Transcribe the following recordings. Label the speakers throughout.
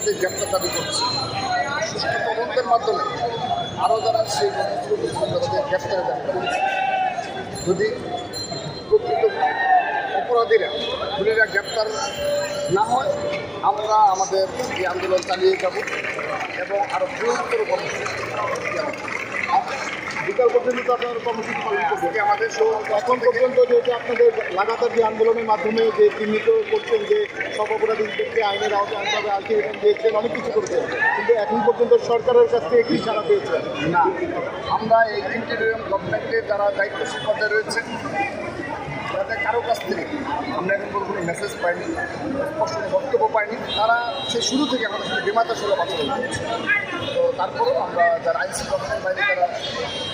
Speaker 1: তাদের গ্রেপ্তার দাবি করছে। সুষ্ঠু তদন্তের মাধ্যমে আরও যারা সেই তাদের গ্রেপ্তারের দাবি করছে। যদি প্রকৃত অপরাধীরা খুনিরা গ্রেপ্তার না হয়, আমরা আমাদের এই আন্দোলন চালিয়ে যাব এবং আরও বৃহত্তর কর্মসূচি
Speaker 2: বিকাল পর্যন্ত আপনার কর্মসূচি পালন করবে।
Speaker 1: আমাদের
Speaker 2: এখন পর্যন্ত যেহেতু আপনাদের লাগাতার যে আন্দোলনের মাধ্যমে যে চিহ্নিত করছেন যে সব অপরাধীদেরকে আইনের আওতায় আনতে আলটিমেটাম দিয়েছেন, অনেক কিছু করেছেন, কিন্তু এখন পর্যন্ত সরকারের কাছ থেকে কি সাড়া পেয়েছেন?
Speaker 1: না, আমরা এই ইন্টারিয়াম গভর্নমেন্টের যারা দায়িত্বশীল পর্যায়ে রয়েছে তাদের কারো কাছ থেকে আমরা এখন কোনো মেসেজ পাইনি, স্পষ্ট বক্তব্য পাইনি। তারা সেই শুরু থেকে আমাদের সাথে বেমাতা সুলভ আচরণ করছে। তো তারপরেও আমরা যারা আইন শৃঙ্খলার বাইরে যারা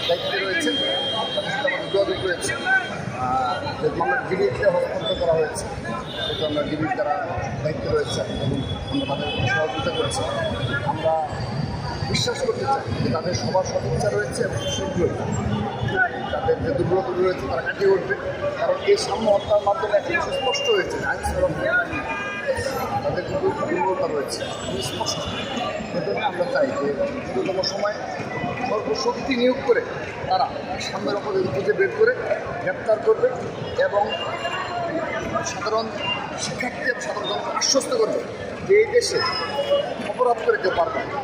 Speaker 1: দায়িত্বে রয়েছে তাদের সাথে আমাদের যোগাযোগ রয়েছে। মামলার ডিবিতে হস্তান্তর করা হয়েছে, সেটা আমরা ডিবির যারা দায়িত্বে রয়েছে এবং আমরা তাদের সহযোগিতা করছি। আমরা বিশ্বাস করতে চাই যে তাদের সবার সদিচ্ছা রয়েছে এবং শীঘ্রই তাদের যে দুর্বলতা রয়েছে তারা কাটিয়ে উঠবে। কারণ এই সাম্য হত্যার মাধ্যমে একটা বিষয় স্পষ্ট হয়েছে যে আইন শৃঙ্খলা তাদের কিন্তু দুর্বলতা রয়েছে স্পষ্ট। সেজন্য আমরা চাই যে দ্রুততম সময় সর্বশক্তি নিয়োগ করে তারা সামনের অপরাধী খুঁজে বের করে গ্রেপ্তার করবে এবং সাধারণ শিক্ষার্থী এবং সাধারণ জনতা আশ্বস্ত করবে যে এই দেশে অপরাধ করে কেউ পারবে না।